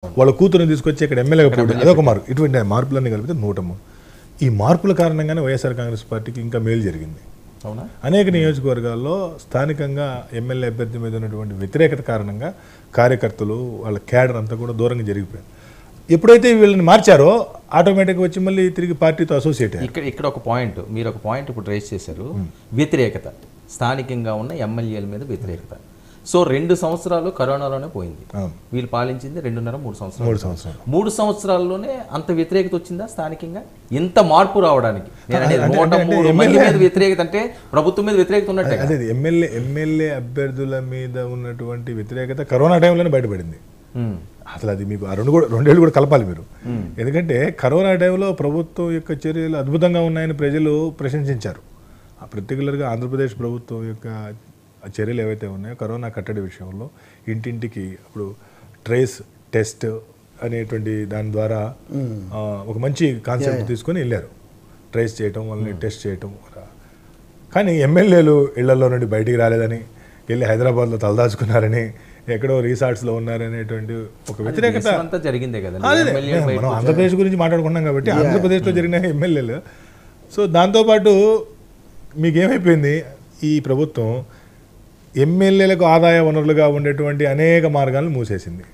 వాళ్ళ కూతురుని తీసుకొచ్చి ఇక్కడ ఎమ్మెల్యేగా పోటీ అదొక మార్పు. ఇటువంటి మార్పులన్నీ కలిపితే 103. ఈ మార్పుల కారణంగానే వైఎస్ఆర్ కాంగ్రెస్ పార్టీకి ఇంకా మేలు జరిగింది. అవునా? అనేక నియోజకవర్గాల్లో స్థానికంగా ఎమ్మెల్యే అభ్యర్థి మీద ఉన్నటువంటి వ్యతిరేకత కారణంగా కార్యకర్తలు వాళ్ళ క్యాడర్ అంతా కూడా దూరంగా జరిగిపోయింది. ఎప్పుడైతే వీళ్ళని మార్చారో ఆటోమేటిక్గా వచ్చి మళ్ళీ తిరిగి పార్టీతో అసోసియేట్ అయ్యారు. ఇక్కడ ఒక పాయింట్, మీరు ఒక పాయింట్ ఇప్పుడు రేస్ చేశారు, వ్యతిరేకత, స్థానికంగా ఉన్న ఎమ్మెల్యేల మీద వ్యతిరేకత. సో 2 సంవత్సరాలు కరోనాలోనే పోయింది. వీళ్ళు పాలించింది 2.5-3 సంవత్సరాలు. 3 సంవత్సరాల్లోనే అంత వ్యతిరేకత వచ్చిందా స్థానికంగా? ఇంత మార్పు రావడానికి? నేను అనేది 103 మంది మీద వ్యతిరేకత అంటే ప్రభుత్వం మీద వ్యతిరేకత ఉన్నట్టే. అదే ఎమ్మెల్యే అభ్యర్థుల మీద ఉన్నటువంటి వ్యతిరేకత కరోనా టైంలోనే బయటపడింది. అసలు అది మీకు 2 ఏళ్ళు కూడా కలపాలి మీరు. ఎందుకంటే కరోనా టైంలో ప్రభుత్వం యొక్క చర్యలు అద్భుతంగా ఉన్నాయని ప్రజలు ప్రశంసించారు. పర్టికులర్గా ఆంధ్రప్రదేశ్ ప్రభుత్వం యొక్క చర్యలు ఏవైతే ఉన్నాయో కరోనా కట్టడి విషయంలో ఇంటింటికి అప్పుడు ట్రేస్ టెస్ట్ అనేటువంటి దాని ద్వారా ఒక మంచి కాన్సెప్ట్ తీసుకొని వెళ్ళారు. ట్రేస్ చేయటం, వాళ్ళని టెస్ట్ చేయటం. కానీ ఎమ్మెల్యేలు ఇళ్లలో నుండి బయటికి రాలేదని, వెళ్ళి హైదరాబాద్లో తలదాచుకున్నారని, ఎక్కడో రిసార్ట్స్లో ఉన్నారనేటువంటి ఒక వ్యతిరేకత జరిగిందే కదా. మనం ఆంధ్రప్రదేశ్ గురించి మాట్లాడుకున్నాం కాబట్టి ఆంధ్రప్రదేశ్లో జరిగిన ఎమ్మెల్యేలు. సో దాంతోపాటు మీకేమైపోయింది, ఈ ప్రభుత్వం ఎమ్మెల్యేలకు ఆదాయ వనరులుగా ఉండేటువంటి అనేక మార్గాలను మూసేసింది.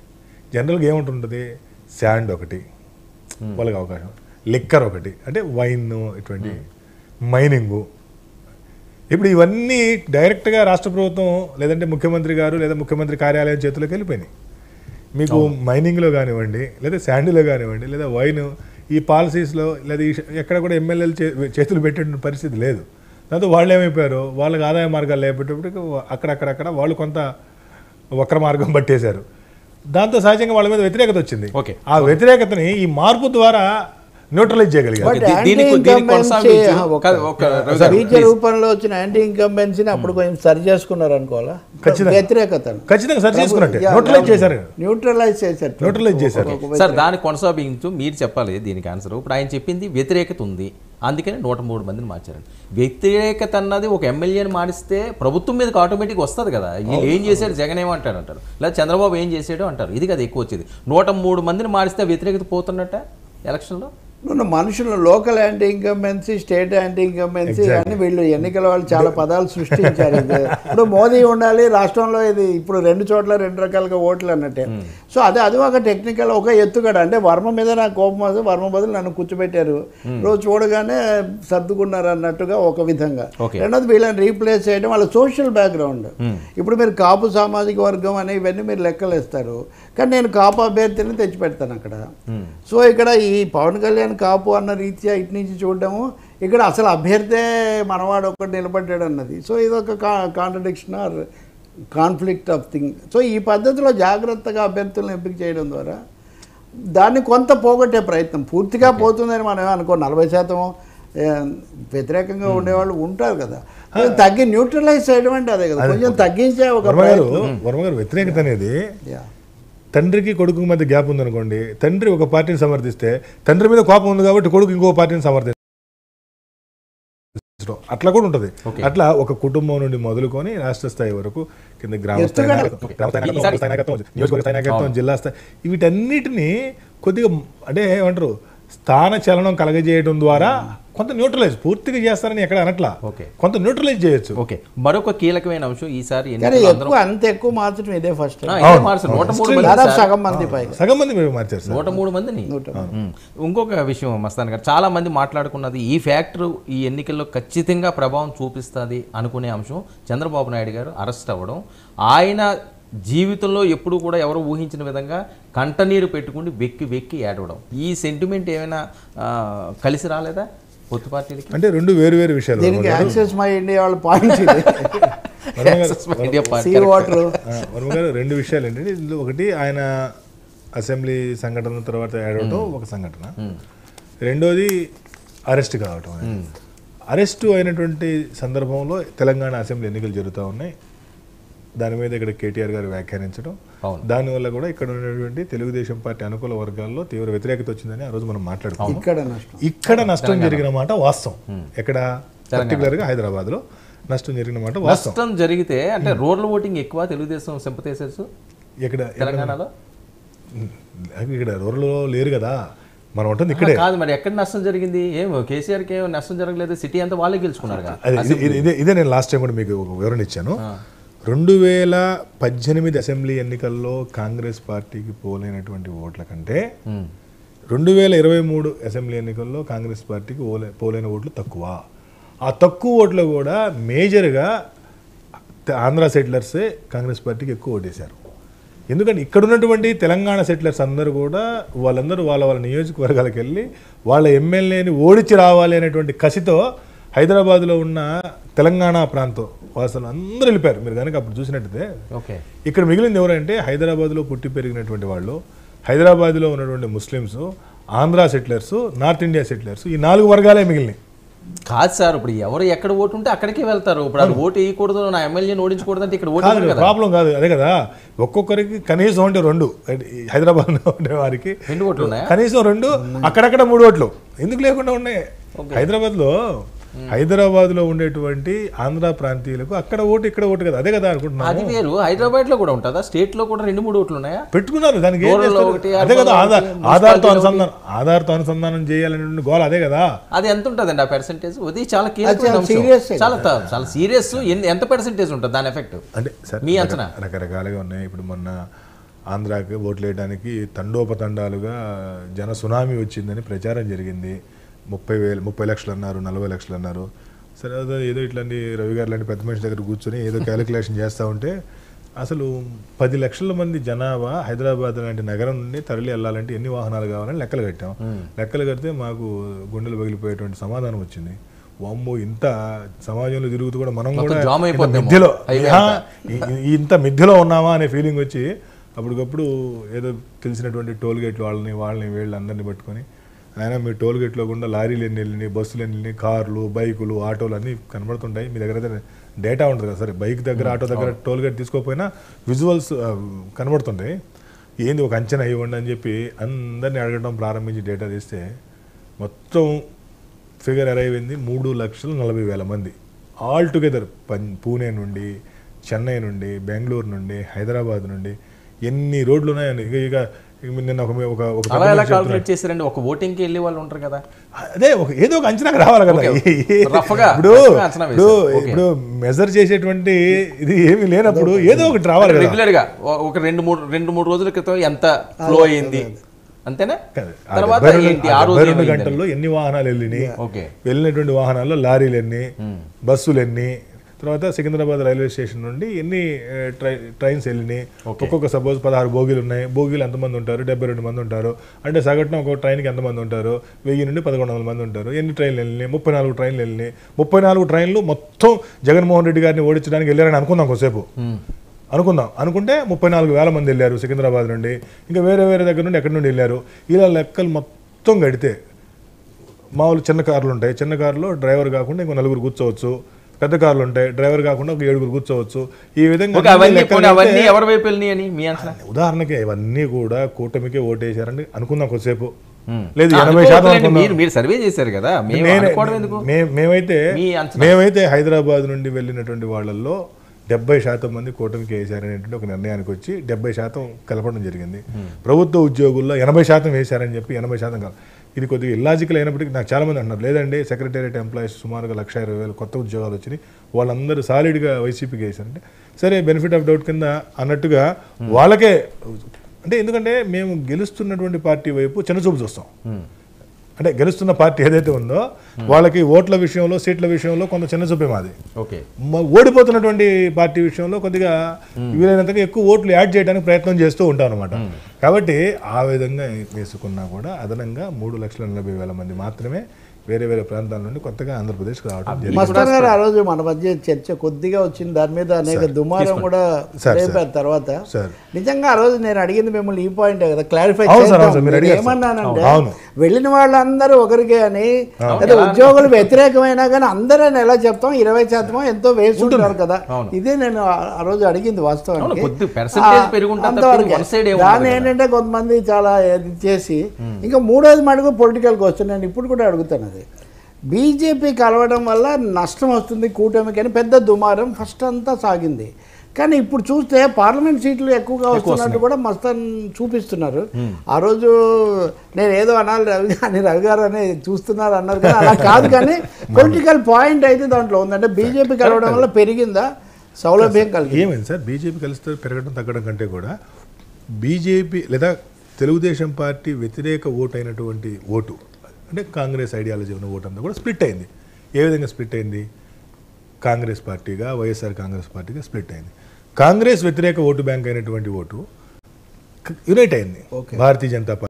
జనరల్గా ఏముంటుంటుంది, శాండ్ ఒకటి వాళ్ళకి అవకాశం, లిక్కర్ ఒకటి అంటే వైన్, ఇటువంటి మైనింగు. ఇప్పుడు ఇవన్నీ డైరెక్ట్గా రాష్ట్ర ప్రభుత్వం లేదంటే ముఖ్యమంత్రి గారు లేదా ముఖ్యమంత్రి కార్యాలయం చేతిలోకి వెళ్ళిపోయినాయి. మీకు మైనింగ్లో కానివ్వండి, లేదా శాండ్లో కానివ్వండి, లేదా వైన్, ఈ పాలసీస్లో లేదా ఎక్కడ కూడా ఎమ్మెల్యేలు చేతులు పెట్టే పరిస్థితి లేదు. దాంతో వాళ్ళు ఏమైపోయారు, వాళ్ళకి ఆదాయ మార్గాలు లేకపోయేటప్పటికి అక్కడక్కడ వాళ్ళు కొంత వక్ర మార్గం పట్టేశారు. దాంతో సహజంగా వాళ్ళ మీద వ్యతిరేకత వచ్చింది. ఆ వ్యతిరేకతని ఈ మార్పు ద్వారా న్యూట్రలైజ్ చేయగలిగారు. రూపంలో వచ్చిన యాంటీ ఇన్కంబెన్సీని అప్పుడు కొంచెం సరి చేసుకున్నారు అనుకోవాలా? ఖచ్చితంగా సరి చేసుకున్నట్టే న్యూట్రలైజ్ చేశారు. సార్ దాన్ని కొనసాగించు మీరు చెప్పాలి దీనికి ఆన్సర్. ఇప్పుడు ఆయన చెప్పింది వ్యతిరేకత ఉంది, అందుకని 103 మందిని మార్చారండి. వ్యతిరేకత అన్నది ఒక ఎమ్మెల్యేని మారిస్తే ప్రభుత్వం మీదకి ఆటోమేటిక్ వస్తుంది కదా. వీళ్ళు ఏం చేశాడు, జగన్ ఏమంటాడు అంటారు, లేదా చంద్రబాబు ఏం చేసాడో అంటారు. ఇది కదా ఎక్కువ వచ్చేది. 103 మందిని మారిస్తే వ్యతిరేకత పోతున్నట్ట ఎలక్షన్లో. మనుషులు local anti incumbency, state anti incumbency అని వీళ్ళు ఎన్నికల వాళ్ళు చాలా పదాలు సృష్టించారు. ఇప్పుడు మోదీ ఉండాలి రాష్ట్రంలో, ఇది ఇప్పుడు 2 చోట్ల 2 రకాలుగా ఓట్లు అన్నట్టే. సో అది ఒక టెక్నికల్, ఒక ఎత్తుగడ. అంటే వర్మ మీద నాకు కోపం వస్తుంది, వర్మ బదులు నన్ను కూర్చోబెట్టారు, రోజు చూడగానే సర్దుకున్నారు అన్నట్టుగా ఒక విధంగా. రెండోది వీళ్ళని రీప్లేస్ చేయడం వాళ్ళ సోషల్ బ్యాక్గ్రౌండ్. ఇప్పుడు మీరు కాపు సామాజిక వర్గం అనే ఇవన్నీ మీరు లెక్కలేస్తారు, కానీ నేను కాపు అభ్యర్థిని తెచ్చిపెడతాను అక్కడ. సో ఇక్కడ ఈ పవన్ కళ్యాణ్ కాపు అన్న రీత్యా ఇటు నుంచి చూడడము, ఇక్కడ అసలు అభ్యర్థే మనవాడు ఒకటి నిలబడ్డాడు అన్నది. సో ఇదొక contradiction or conflict of thing. So ఈ పద్ధతిలో జాగ్రత్తగా అభ్యర్థులను ఎంపిక చేయడం ద్వారా దాన్ని కొంత పోగొట్టే ప్రయత్నం. పూర్తిగా పోతుందని మనం అనుకో, 40% వ్యతిరేకంగా ఉండేవాళ్ళు ఉంటారు కదా, తగ్గి న్యూట్రలైజ్ చేయడం అంటే అదే కదా, కొంచెం తగ్గించే ఒక వర్మ గారు వ్యతిరేకత అనేది తండ్రికి కొడుకు మధ్య గ్యాప్ ఉందనుకోండి, తండ్రి ఒక పార్టీని సమర్థిస్తే తండ్రి మీద కోపం ఉంది కాబట్టి కొడుకు ఇంకో పార్టీని సమర్థిస్తాడు, అట్లా కూడా ఉంటుంది. అట్లా ఒక కుటుంబం నుండి మొదలుకొని రాష్ట్ర స్థాయి వరకు కింద గ్రామ స్థాయి నాయకత్వం, నియోజకవర్గ స్థాయి నాయకత్వం, జిల్లా స్థాయి, వీటన్నిటిని కొద్దిగా అంటే ఏమంటారు స్థాన చలనం కలగజేయడం ద్వారా కొంత న్యూట్రలైజ్ పూర్తిగా చేస్తారని ఎక్కడ అనట్లా, కొంత న్యూట్రలైజ్ చేయొచ్చు. ఓకే, మరొక కీలకమైన అంశం ఈసారి అంత ఎక్కువ మార్చడం ఇదే ఫస్ట్. సగం మంది మార్చారు 103 మందిని. ఇంకొక విషయం మస్తాన్ గారు, చాలా మంది మాట్లాడుకున్నది ఈ ఫ్యాక్టర్ ఈ ఎన్నికల్లో ఖచ్చితంగా ప్రభావం చూపిస్తుంది అనుకునే అంశం చంద్రబాబు నాయుడు గారు అరెస్ట్ అవ్వడం. ఆయన జీవితంలో ఎప్పుడు కూడా ఎవరు ఊహించిన విధంగా కంటనీరు పెట్టుకుని వెక్కి ఏడవడం, ఈ సెంటిమెంట్ ఏమైనా కలిసి రాలేదా పొత్తు పార్టీలకి? అంటే 2 వేరు విషయాలు. దీనికి యాక్సెస్ మై ఇండియా వాళ్ళ పాయింట్ వర్మ గారు 2 విషయాలు ఏంటంటే, ఇందులో ఒకటి ఆయన అసెంబ్లీ సంఘటన తర్వాత ఏడవడం ఒక సంఘటన, రెండోది అరెస్ట్ కావటం. అరెస్టు అయినటువంటి సందర్భంలో తెలంగాణ అసెంబ్లీ ఎన్నికలు జరుగుతూ ఉన్నాయి, దాని మీద ఇక్కడ కేటీఆర్ గారు వ్యాఖ్యానించడం, దానివల్ల కూడా ఇక్కడ ఉన్నటువంటి తెలుగుదేశం పార్టీ అనుకూల వర్గాల్లో తీవ్ర వ్యతిరేకత వచ్చిందని ఆ రోజు మనం మాట్లాడుకున్నాం. ఇక్కడ నష్టం జరిగిన మాట వాస్తవం. ఎక్కడ పర్టికులర్గా హైదరాబాద్లో నష్టం జరిగిన మాట వాస్తవం. నష్టం జరిగితే అంటే రూరల్ ఓటింగ్ ఎక్కువ తెలుగుదేశం సింపథైజర్స్ ఎక్కడ తెలంగాణలో ఇక్కడ రూరల్లో లేరు కదా, మనం ఉంటుంది ఇక్కడే. కాదు మరి ఎక్కడ నష్టం జరిగింది? ఏమో కేసీఆర్కి ఏమో నష్టం జరగలేదు, సిటీ అంతా వాళ్ళే గెలుచుకున్నారు. ఇదే నేను లాస్ట్ టైం కూడా మీకు ఒక వివరణ ఇచ్చాను. 2018 అసెంబ్లీ ఎన్నికల్లో కాంగ్రెస్ పార్టీకి పోలేనటువంటి ఓట్ల కంటే 2023 అసెంబ్లీ ఎన్నికల్లో కాంగ్రెస్ పార్టీకి పోలేని ఓట్లు తక్కువ. ఆ తక్కువ ఓట్లు కూడా మేజర్గా ఆంధ్ర సెటిలర్సే కాంగ్రెస్ పార్టీకి ఎక్కువ ఓటేశారు. ఎందుకంటే ఇక్కడ ఉన్నటువంటి తెలంగాణ సెటిలర్స్ అందరూ కూడా వాళ్ళందరూ వాళ్ళ నియోజకవర్గాలకు వెళ్ళి వాళ్ళ ఎమ్మెల్యేని ఓడించి రావాలి అనేటువంటి కసితో హైదరాబాద్లో ఉన్న తెలంగాణ ప్రాంతం వాసులు అందరూ వెళ్ళిపోయారు. మీరు కనుక అప్పుడు చూసినట్టయితే ఇక్కడ మిగిలింది ఎవరంటే హైదరాబాద్లో పుట్టి పెరిగినటువంటి వాళ్ళు, హైదరాబాద్లో ఉన్నటువంటి Muslims, Andhra settlers, north India settlers, ఈ 4 వర్గాలే మిగిలినాయి. కాదు సార్, ఇప్పుడు ఎవరు ఎక్కడ ఓటు ఉంటే అక్కడికే వెళ్తారు. ఇప్పుడు అది ఓటు వేయకూడదు, నా ఎమ్మెల్యేని ఓడించకూడదు అంటే ఇక్కడ ఓటు ప్రాబ్లం కాదు. అదే కదా, ఒక్కొక్కరికి కనీసం అంటే 2, హైదరాబాద్లో ఉండే వారికి 2 ఓట్లు ఉన్నాయి, కనీసం 2, అక్కడక్కడ 3 ఓట్లు ఎందుకు లేకుండా ఉన్నాయి. హైదరాబాద్లో ఉండేటువంటి ఆంధ్ర ప్రాంతీయులకు అక్కడ ఓటు ఇక్కడ ఓటు కదా, అదే కదా అనుకుంటున్నాను. అది వేరు. హైదరాబాద్ లో కూడా ఉంటుందా? స్టేట్ లో కూడా 2-3 ఓట్లు ఉన్నాయా? పెట్టుకున్నారు. దానికి అదే కదా ఆధార్తో అనుసంధానం చేయాలనే గోల్ అదే కదా. అది ఎంత ఉంటుందండి ఆ పర్సెంటేజ్? అది చాలా చాలా సీరియస్. ఎంత పర్సెంటేజ్ ఉంటుంది దాని ఎఫెక్ట్ అంటే మీ అంచనా? రకరకాలుగా ఉన్నాయి. ఇప్పుడు మొన్న ఆంధ్రాకి ఓట్లు వేయడానికి తండోపతండాలుగా జన సునామీ వచ్చిందని ప్రచారం జరిగింది. 30 లక్షలు అన్నారు, 40 లక్షలు అన్నారు. సరే అదే ఏదో ఇట్లాంటి రవి గారు లాంటి పెద్ద మనిషి దగ్గర కూర్చొని ఏదో క్యాలిక్యులేషన్ చేస్తూ ఉంటే అసలు 10 లక్షల మంది జనాభా హైదరాబాద్ లాంటి నగరం నుండి తరలి వెళ్ళాలంటే ఎన్ని వాహనాలు కావాలని లెక్కలు కట్టాం. లెక్కలు కడితే మాకు గుండెలు పగిలిపోయేటువంటి సమాధానం వచ్చింది. వామ్మో, ఇంత సమాజంలో తిరుగుతూ కూడా మనం కూడా ఇంత మిథ్యలో ఉన్నామా అనే ఫీలింగ్ వచ్చి అప్పటికప్పుడు ఏదో తెలిసినటువంటి టోల్ గేట్లు వాళ్ళని వీళ్ళందరినీ పట్టుకొని, అయినా మీ టోల్ గేట్లో కూడా లారీలు ఎన్ని వెళ్ళినాయి, బస్సులు ఎన్ని వెళ్ళినాయి, కార్లు, బైకులు, ఆటోలు అన్నీ కనబడుతుంటాయి. మీ దగ్గర అయితే డేటా ఉంటుంది కదా. సరే, బైక్ దగ్గర, ఆటో దగ్గర టోల్ గేట్ తీసుకోకపోయినా విజువల్స్ కనబడుతుంటాయి. ఏంది ఒక అంచనా ఇవ్వండి అని చెప్పి అందరినీ అడగడం ప్రారంభించి డేటా తీస్తే మొత్తం ఫిగర్ అరైవ్ అయింది 3,40,000 మంది ఆల్ టుగెదర్. పూణే నుండి, చెన్నై నుండి, బెంగళూరు నుండి, హైదరాబాద్ నుండి ఎన్ని రోడ్లు ఉన్నాయని ఇక నిన్న కాల్కులేట్ చేశారండి. ఒక ఓటింగ్కి వెళ్ళే వాళ్ళు ఉంటారు కదా, అదే ఏదో ఒక అంచనాకు రావాలి కదా. ఇప్పుడు మెజర్ చేసేటువంటి ఇది ఏమి లేనప్పుడు ఏదో ఒకటి రావాలి. రెగ్యులర్ గా ఒక 2-3 రోజుల క్రితం ఎంత ఫ్లో అయింది అంతేనా? తర్వాత 2 గంటల్లో ఎన్ని వాహనాలు వెళ్ళినాయి, వెళ్ళినటువంటి వాహనాల్లో లారీలు ఎన్ని, బస్సులు ఎన్ని, తర్వాత సికింద్రాబాద్ రైల్వే స్టేషన్ నుండి ఎన్ని ట్రైన్స్ వెళ్ళినాయి, ఒక్కొక్క సపోజ్ 16 బోగీలు ఉన్నాయి, బోగీలు ఎంతమంది ఉంటారు, 72 మంది ఉంటారు అంటే సగటున ఒక్కొక్క ట్రైన్కి ఎంతమంది ఉంటారు, 1000 నుండి 1100 మంది ఉంటారు. ఎన్ని ట్రైన్లు వెళ్ళినాయి? 34 ట్రైన్లు వెళ్ళినాయి. 34 ట్రైన్లు మొత్తం జగన్మోహన్ రెడ్డి గారిని ఓడించడానికి వెళ్ళారని అనుకుందాం కొద్దిసేపు. అనుకుంటే 34,000 మంది వెళ్ళారు సికింద్రాబాద్ నుండి, ఇంకా వేరే దగ్గర నుండి ఎక్కడి నుండి వెళ్ళారు. ఇలా లెక్కలు మొత్తం కడితే మామూలు చిన్న కార్లు ఉంటాయి, చిన్న కారులో డ్రైవర్ కాకుండా ఇంకో 4 కూర్చోవచ్చు, పెద్ద కార్లు ఉంటాయి, డ్రైవర్ కాకుండా ఒక 7 కూర్చోవచ్చు. ఈ విధంగా ఉదాహరణకి ఇవన్నీ కూడా కూటమికే ఓటేశారని అనుకుందాం కొద్దిసేపు. లేదు 80% మీరు సర్వే చేశారు కదా. మేమైతే హైదరాబాద్ నుండి వెళ్ళినటువంటి వాళ్ళల్లో 70% మంది కూటమికి వేశారనేటువంటి ఒక నిర్ణయానికి వచ్చి 70% కలపడం జరిగింది. ప్రభుత్వ ఉద్యోగుల్లో 80% వేశారని చెప్పి 80% కాదు. ఇది కొద్దిగా ఇల్లాజికల్ అయినప్పటికీ నాకు చాలామంది అంటున్నారు, లేదండి లేదంటే ఎంప్లాయీస్ సుమారుగా 1,20,000 కొత్త ఉద్యోగాలు వచ్చినాయి, వాళ్ళందరూ సాలిడ్గా వైసీపీకి వేశారంటే సరే బెనిఫిట్ ఆఫ్ డౌట్ కింద అన్నట్టుగా వాళ్ళకే. అంటే ఎందుకంటే మేము గెలుస్తున్నటువంటి పార్టీ వైపు చిన్నచూపు చూస్తాం. అంటే గెలుస్తున్న పార్టీ ఏదైతే ఉందో వాళ్ళకి ఓట్ల విషయంలో, సీట్ల విషయంలో కొంత చిన్న చూపే మాది. ఓడిపోతున్నటువంటి పార్టీ విషయంలో కొద్దిగా వీలైనంతగా ఎక్కువ ఓట్లు యాడ్ చేయడానికి ప్రయత్నం చేస్తూ ఉంటాం అనమాట. కాబట్టి ఆ విధంగా వేసుకున్నా కూడా అదనంగా 3,40,000 మంది మాత్రమే వేరే ప్రాంతాల నుండి కొత్తగా ఆంధ్రప్రదేశ్కి రావడం. మస్తాన్ గారు ఆ రోజు మన మధ్య చర్చ కొద్దిగా వచ్చింది, దాని మీద అనేక దుమారం కూడా రేపారు. తర్వాత నిజంగా ఆ రోజు నేను అడిగింది మిమ్మల్ని ఈ పాయింట్ కదా, క్లారిఫై ఏమన్నానంటే వెళ్ళిన వాళ్ళందరూ ఒకరికే అని, లేదా ఉద్యోగులు వ్యతిరేకమైనా కానీ అందరూ ఎలా చెప్తాం 20% ఎంతో వేస్తుంటారు కదా. ఇదే నేను ఆ రోజు అడిగింది వాస్తవానికి. దాన్ని ఏంటంటే కొంతమంది చాలా చేసి ఇంకా 3వ మడుగు పొలిటికల్కి వస్తుంది. నేను ఇప్పుడు కూడా అడుగుతాను, బీజేపీ కలవడం వల్ల నష్టం వస్తుంది కూటమికి అని పెద్ద దుమారం ఫస్ట్ అంతా సాగింది. కానీ ఇప్పుడు చూస్తే పార్లమెంట్ సీట్లు ఎక్కువగా వస్తున్నట్టు కూడా మస్తాన్ చూపిస్తున్నారు. ఆ రోజు నేను ఏదో అనాలి రవి గారు అని చూస్తున్నారు అన్నారు కానీ అలా కాదు. కానీ పొలిటికల్ పాయింట్ అయితే దాంట్లో ఉందంటే బీజేపీ కలవడం వల్ల పెరిగిందా సౌలభ్యం కలిగి ఏమైంది సార్? బీజేపీ కలిస్తే పెరగడం తగ్గడం కంటే కూడా బీజేపీ లేదా తెలుగుదేశం పార్టీ వ్యతిరేక ఓటు అయినటువంటి ఓటు అంటే కాంగ్రెస్ ఐడియాలజీ ఉన్న ఓటు అంతా కూడా స్ప్లిట్ అయింది. ఏ విధంగా స్ప్లిట్ అయింది? కాంగ్రెస్ పార్టీగా, వైఎస్ఆర్ కాంగ్రెస్ పార్టీగా స్ప్లిట్ అయింది. కాంగ్రెస్ వ్యతిరేక ఓటు బ్యాంక్ అయినటువంటి ఓటు యునైట్ అయింది భారతీయ జనతా పార్టీ.